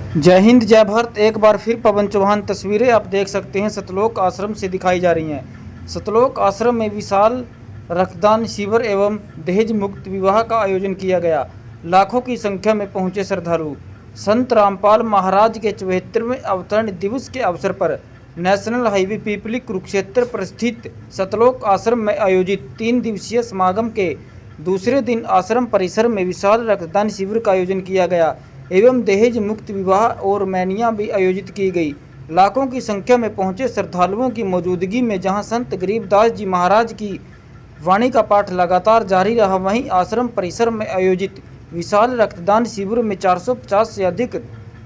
जय हिंद जय भारत। एक बार फिर पवन चौहान तस्वीरें आप देख सकते हैं सतलोक आश्रम से दिखाई जा रही हैं। सतलोक आश्रम में विशाल रक्तदान शिविर एवं दहेज मुक्त विवाह का आयोजन किया गया। लाखों की संख्या में पहुंचे श्रद्धालु। संत रामपाल महाराज के 74वें अवतरण दिवस के अवसर पर नेशनल हाईवे पीपली कुरुक्षेत्र पर स्थित सतलोक आश्रम में आयोजित 3 दिवसीय समागम के दूसरे दिन आश्रम परिसर में विशाल रक्तदान शिविर का आयोजन किया गया एवं दहेज मुक्त विवाह और मैनिया भी आयोजित की गई। लाखों की संख्या में पहुंचे श्रद्धालुओं की मौजूदगी में जहां संत गरीबदास जी महाराज की वाणी का पाठ लगातार जारी रहा, वहीं आश्रम परिसर में आयोजित विशाल रक्तदान शिविर में 450 से अधिक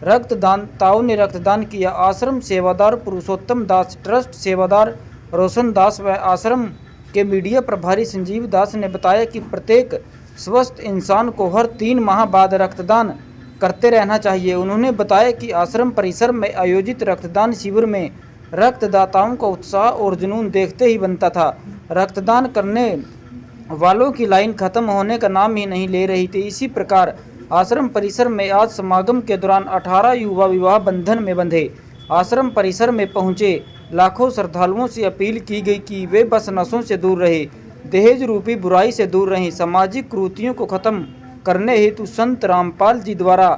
रक्तदाताओं ने रक्तदान किया। आश्रम सेवादार पुरुषोत्तम दास, ट्रस्ट सेवादार रोशन दास व आश्रम के मीडिया प्रभारी संजीव दास ने बताया कि प्रत्येक स्वस्थ इंसान को हर 3 माह बाद रक्तदान करते रहना चाहिए। उन्होंने बताया कि आश्रम परिसर में आयोजित रक्तदान शिविर में रक्तदाताओं का उत्साह और जुनून देखते ही बनता था। रक्तदान करने वालों की लाइन खत्म होने का नाम ही नहीं ले रही थी। इसी प्रकार आश्रम परिसर में आज समागम के दौरान 18 युवा विवाह बंधन में बंधे। आश्रम परिसर में पहुंचे लाखों श्रद्धालुओं से अपील की गई कि वे बस नशों से दूर रहे, दहेज रूपी बुराई से दूर रहें, सामाजिक कुरीतियों को खत्म करने हेतु संत रामपाल जी द्वारा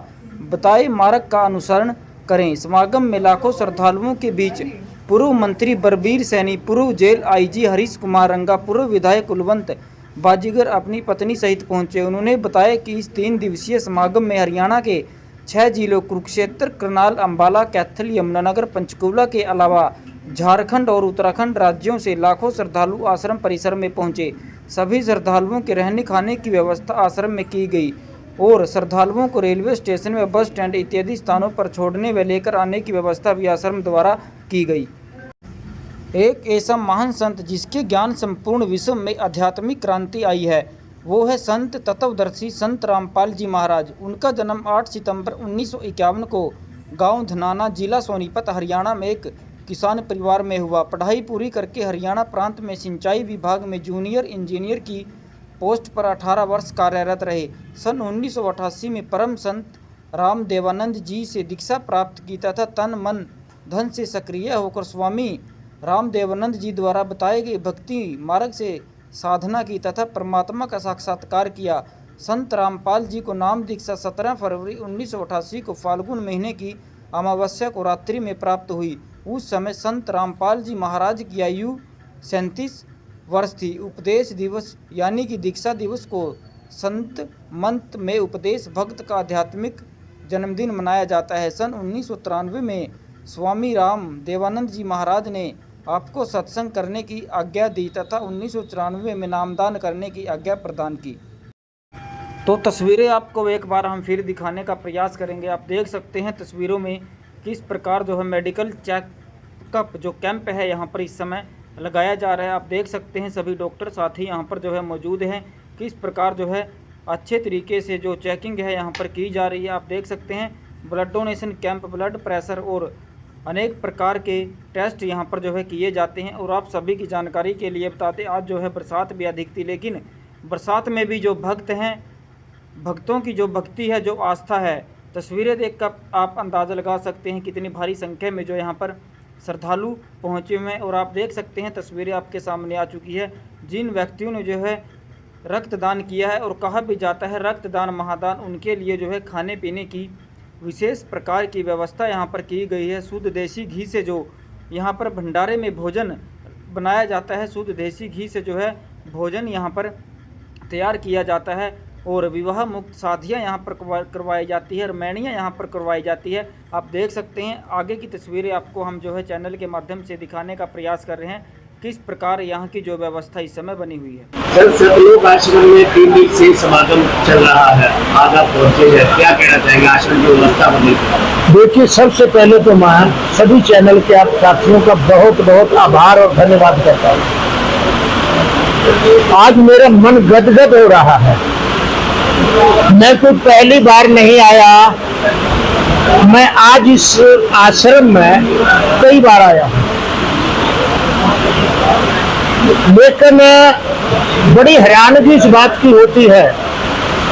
बताए मार्ग का अनुसरण करें। समागम में लाखों श्रद्धालुओं के बीच पूर्व मंत्री बलबीर सैनी, पूर्व जेल आईजी हरीश कुमार रंगा, पूर्व विधायक कुलवंत बाजीगर अपनी पत्नी सहित पहुंचे। उन्होंने बताया कि इस 3 दिवसीय समागम में हरियाणा के 6 जिलों कुरुक्षेत्र, करनाल, अंबाला, कैथल, यमुनानगर, पंचकूला के अलावा झारखंड और उत्तराखंड राज्यों से लाखों श्रद्धालु आश्रम परिसर में पहुंचे। सभी श्रद्धालुओं के रहने खाने की व्यवस्था आश्रम में की गई और श्रद्धालुओं को रेलवे स्टेशन व बस स्टैंड इत्यादि स्थानों पर छोड़ने व लेकर आने की व्यवस्था भी आश्रम द्वारा की गई। एक ऐसा महान संत जिसके ज्ञान संपूर्ण विश्व में आध्यात्मिक क्रांति आई है, वो है संत तत्वदर्शी संत रामपाल जी महाराज। उनका जन्म 8 सितंबर 1951 को गांव धनाना, जिला सोनीपत, हरियाणा में एक किसान परिवार में हुआ। पढ़ाई पूरी करके हरियाणा प्रांत में सिंचाई विभाग में जूनियर इंजीनियर की पोस्ट पर 18 वर्ष कार्यरत रहे। सन 1988 में परम संत राम देवानंद जी से दीक्षा प्राप्त की तथा तन मन धन से सक्रिय होकर स्वामी राम देवानंद जी द्वारा बताए गए भक्ति मार्ग से साधना की तथा परमात्मा का साक्षात्कार किया। संत रामपाल जी को नाम दीक्षा 17 फरवरी 1988 को फाल्गुन महीने की अमावस्या को रात्रि में प्राप्त हुई। उस समय संत रामपाल जी महाराज की आयु 37 वर्ष थी। उपदेश दिवस यानी कि दीक्षा दिवस को संत मंत में उपदेश भक्त का आध्यात्मिक जन्मदिन मनाया जाता है। सन 1993 में स्वामी राम देवानंद जी महाराज ने आपको सत्संग करने की आज्ञा दी तथा 1994 में नामदान करने की आज्ञा प्रदान की। तो तस्वीरें आपको एक बार हम फिर दिखाने का प्रयास करेंगे। आप देख सकते हैं तस्वीरों में किस प्रकार जो है मेडिकल चेकअप जो कैंप है यहाँ पर इस समय लगाया जा रहा है। आप देख सकते हैं सभी डॉक्टर साथी यहाँ पर जो है मौजूद हैं। किस प्रकार जो है अच्छे तरीके से जो चेकिंग है यहाँ पर की जा रही है। आप देख सकते हैं blood donation camp, blood pressure और अनेक प्रकार के टेस्ट यहाँ पर जो है किए जाते हैं। और आप सभी की जानकारी के लिए बताते, आज जो है बरसात भी अधिक थी, लेकिन बरसात में भी जो भक्त हैं, भक्तों की जो भक्ति है, जो आस्था है, तस्वीरें देखकर आप अंदाज़ा लगा सकते हैं कितनी भारी संख्या में जो यहाँ पर श्रद्धालु पहुँचे हुए हैं। और आप देख सकते हैं तस्वीरें आपके सामने आ चुकी है जिन व्यक्तियों ने जो है रक्तदान किया है। और कहा भी जाता है रक्तदान महादान, उनके लिए जो है खाने पीने की विशेष प्रकार की व्यवस्था यहाँ पर की गई है। शुद्ध देसी घी से जो यहाँ पर भंडारे में भोजन बनाया जाता है, शुद्ध देसी घी से जो है भोजन यहाँ पर तैयार किया जाता है और विवाह मुक्त शादियाँ यहाँ पर करवाई जाती है और मैनियाँ यहाँ पर करवाई जाती है। आप देख सकते हैं आगे की तस्वीरें आपको हम जो है चैनल के माध्यम से दिखाने का प्रयास कर रहे हैं किस प्रकार यहाँ की जो व्यवस्था इस समय बनी हुई है। सर, सतलोक आश्रम में 3 दिन से समागम चल रहा है, आज आप पहुँचे हैं, क्या कहना चाहेंगे आश्रम की व्यवस्था बनी? देखिए, सबसे पहले तो मैं सभी चैनल के आप साथियों का बहुत बहुत आभार और धन्यवाद करता हूँ। आज मेरा मन गदगद हो रहा है। मैं कोई पहली बार नहीं आया, मैं आज इस आश्रम में कई बार आया, लेकिन बड़ी हैरानगी इस बात की होती है,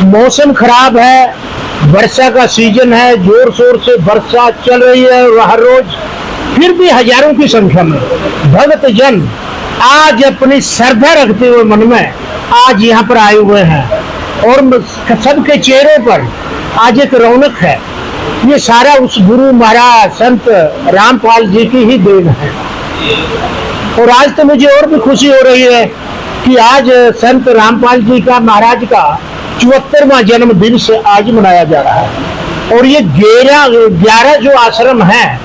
मौसम खराब है, वर्षा का सीजन है, जोर शोर से वर्षा चल रही है हर रोज, फिर भी हजारों की संख्या में भक्त जन आज अपनी श्रद्धा रखते हुए मन में आज यहाँ पर आए हुए हैं और सबके चेहरों पर आज एक रौनक है। ये सारा उस गुरु महाराज संत रामपाल जी की ही देन है। और आज तो मुझे और भी खुशी हो रही है कि आज संत रामपाल जी का महाराज का 74वां जन्म दिवस आज मनाया जा रहा है। और ये 11 जो आश्रम हैं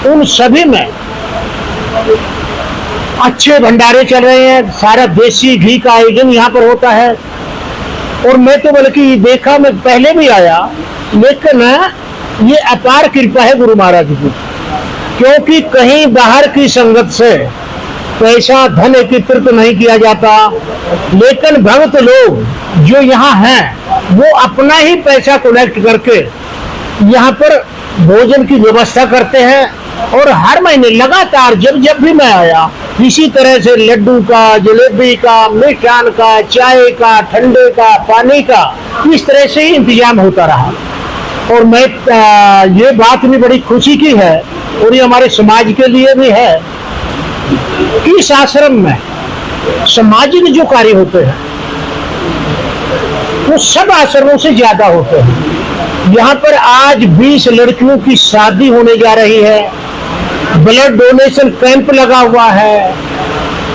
उन सभी में अच्छे भंडारे चल रहे हैं। सारा देसी घी का आयोजन यहाँ पर होता है। और मैं तो बल्कि देखा, मैं पहले भी आया, लेकिन ये अपार कृपा है गुरु महाराज की, क्योंकि कहीं बाहर की संगत से पैसा धन एकत्रित नहीं किया जाता, लेकिन भक्त लोग जो यहाँ हैं वो अपना ही पैसा कलेक्ट करके यहाँ पर भोजन की व्यवस्था करते हैं। और हर महीने लगातार जब भी मैं आया, इसी तरह से लड्डू का, जलेबी का, मिष्ठान का, चाय का, ठंडे का, पानी का, इस तरह से ही इंतजाम होता रहा। और मैं ये बात भी बड़ी खुशी की है और ये हमारे समाज के लिए भी है कि इस आश्रम में सामाजिक जो कार्य होते हैं वो सब आश्रमों से ज्यादा होते हैं। यहाँ पर आज 20 लड़कियों की शादी होने जा रही है, ब्लड डोनेशन कैंप लगा हुआ है,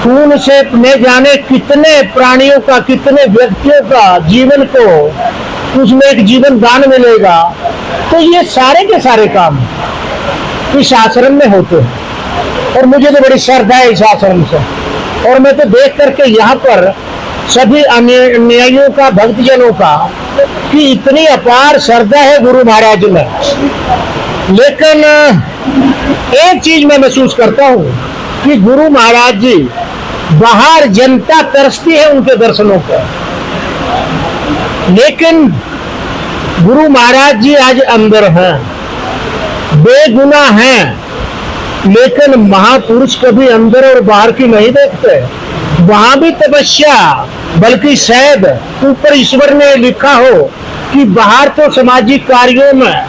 खून से न जाने कितने प्राणियों का, कितने व्यक्तियों का जीवन को उसमें एक जीवन दान मिलेगा। तो ये सारे के सारे काम इस आश्रम में होते हैं और मुझे तो बड़ी श्रद्धा है इस आश्रम से। और मैं तो देख करके यहाँ पर सभी अनुयायियों का, भक्तजनों का, कि इतनी अपार श्रद्धा है गुरु महाराज में। लेकिन एक चीज मैं महसूस करता हूँ कि गुरु महाराज जी बाहर जनता तरसती है उनके दर्शनों पर, लेकिन गुरु महाराज जी आज अंदर हैं, बेगुनाह हैं, लेकिन महापुरुष कभी अंदर और बाहर की नहीं देखते। वहां भी तपस्या, बल्कि शायद ऊपर ईश्वर ने लिखा हो कि बाहर तो सामाजिक कार्यों में,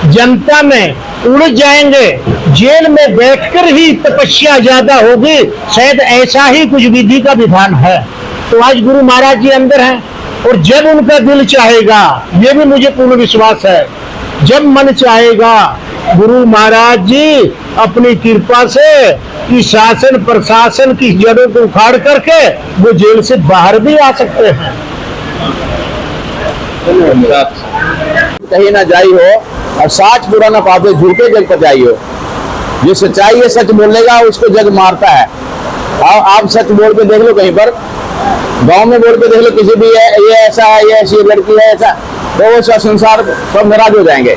जनता में उलझ जाएंगे, जेल में बैठकर ही तपस्या ज्यादा होगी, शायद ऐसा ही कुछ विधि का विधान है। तो आज गुरु महाराज जी अंदर हैं और जब उनका दिल चाहेगा, ये भी मुझे पूर्ण विश्वास है, जब मन चाहेगा गुरु महाराज जी अपनी कृपा से कि शासन प्रशासन की जड़ों को उखाड़ करके वो जेल से बाहर भी आ सकते हैं। कहीं ना जाई हो और साच बुरा ना पावे, झूठे जग पर जाई हो। जो सच्चाई है, सच बोलेगा, उसको जग मारता है। आप सच बोल के देख लो, कहीं पर गांव में बोल के देख लो, किसी भी ये ऐसा है, ये ऐसी लड़की है, ऐसा, तो वो संसार सब नाराज हो जाएंगे।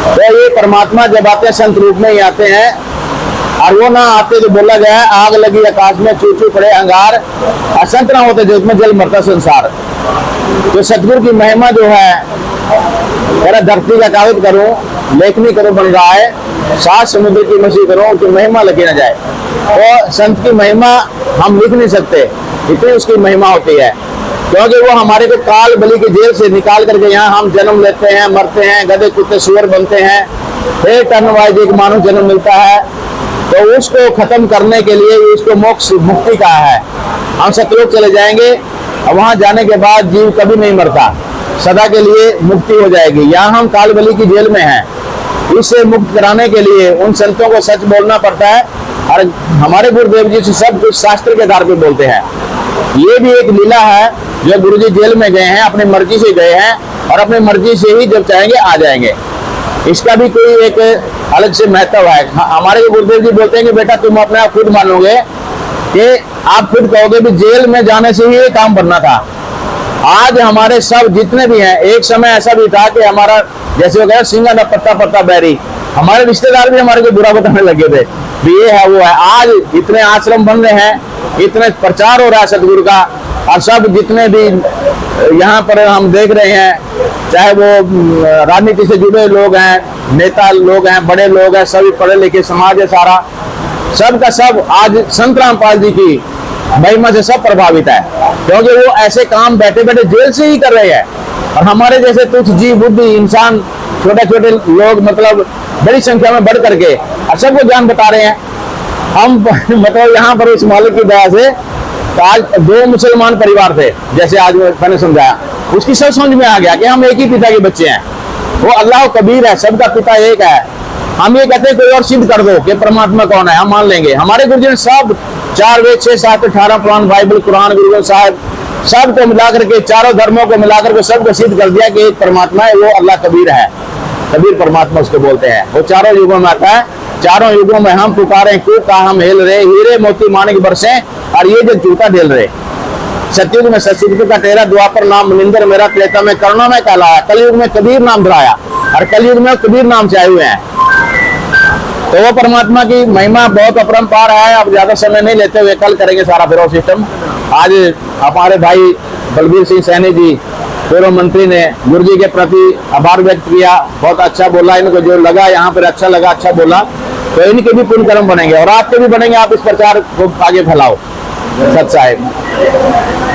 तो ये परमात्मा जब आते हैं संत रूप में ही आते हैं, और वो ना आते तो बोला गया है आग लगी आकाश में, चू चू पड़े अंगार, असंत ना होते जिसमें जल मरता संसार। तो सतगुरु की महिमा जो है, मेरा धरती का कागज करूं, लेखनी करो बन रहा है, सात समुद्र की मछली करो तो महिमा लगी ना जाए। तो संत की महिमा हम लिख नहीं सकते, इतनी उसकी महिमा होती है, क्योंकि वो हमारे को काल बलि की जेल से निकाल करके यहाँ हम जन्म लेते हैं, मरते हैं, गधे कुत्ते सुअर बनते हैं, फिर टर्न वाइज एक मानव जन्म मिलता है। तो उसको खत्म करने के लिए उसको मोक्ष मुक्ति का है। हम सतलोक चले जाएंगे और वहां जाने के बाद जीव कभी नहीं मरता, सदा के लिए मुक्ति हो जाएगी। यहाँ हम काल बलि की जेल में हैं, इससे मुक्त कराने के लिए उन संतों को सच बोलना पड़ता है। और हमारे गुरुदेव जी से सब कुछ शास्त्र के आधार पर बोलते हैं। ये भी एक लीला है, जो गुरुजी जेल में गए हैं, अपनी मर्जी से गए हैं और अपनी मर्जी से ही जब चाहेंगे आ जाएंगे। इसका भी कोई एक अलग से महत्व है। हमारे गुरुदेव जी बोलते हैं कि बेटा तुम अपने आप खुद मानोगे कि आप खुद कहोगे भी जेल में जाने से ही ये काम बनना था। आज हमारे सब जितने भी हैं, एक समय ऐसा भी था कि हमारा जैसे हो गया सिंगा ना पत्ता पत्ता बैरी, हमारे रिश्तेदार भी हमारे को बुरा बताने लगे थे भी ये है वो है। आज इतने आश्रम बन रहे हैं, इतने प्रचार हो रहा है सतगुरु का, और सब जितने भी यहाँ पर हम देख रहे हैं, चाहे वो राजनीति से जुड़े लोग हैं, नेता लोग हैं, बड़े लोग हैं, सभी पढ़े लिखे समाज है सारा, सब का सब आज संत रामपाल जी की महिमा से सब प्रभावित है, क्योंकि वो ऐसे काम बैठे बैठे जेल से ही कर रहे हैं। और हमारे जैसे तुच्छ जीव बुद्धि इंसान, छोटे छोटे लोग मतलब बड़ी संख्या में बढ़ करके और सबको ज्ञान बता रहे हैं। हम मतलब यहाँ पर इस मालिक की दया से तो आज 2 मुसलमान परिवार थे, जैसे आज मैंने समझाया, उसकी सब समझ में आ गया कि हम एक ही पिता के बच्चे हैं। वो अल्लाह कबीर है, सबका पिता एक है। हम ये कहते हैं कोई और सिद्ध कर दो कि परमात्मा कौन है, हम मान लेंगे। हमारे गुरुजी ने सब 4 वेद 6 7 18 पुराण बाइबल कुरान गुरु ग्रंथ साहिब सबको मिलाकर के, चारों धर्मों को मिलाकर के सबको सिद्ध कर दिया कि एक परमात्मा है, वो अल्लाह कबीर है। कबीर परमात्मा उसको बोलते हैं। वो चारों युगों में आता है। चारों युगों में हम पुकारे खूब का हम हेल रहे, हीरे मोती माणिक बरसे और ये जो चूता ढेल रहे। सतयुग में सतयुग का तेरा, द्वापर नाम मनिंदर मेरा, त्रेता में करुणा में कहलाया, कलयुग में कबीर नाम धराया और कलयुग में कबीर नाम से आए हुए हैं। तो वो परमात्मा की महिमा बहुत अपरंपार है। अब ज्यादा समय नहीं लेते हुए कल करेंगे सारा फिर सिस्टम। आज हमारे भाई बलबीर सिंह सैनी जी पूर्व मंत्री ने गुरु जी के प्रति आभार व्यक्त किया, बहुत अच्छा बोला। इनको जो लगा यहाँ पर अच्छा लगा, अच्छा बोला, तो इनके भी पुण्य कर्म बनेंगे और आपके भी बनेंगे। आप इस प्रचार को आगे फैलाओ। सत साहिब।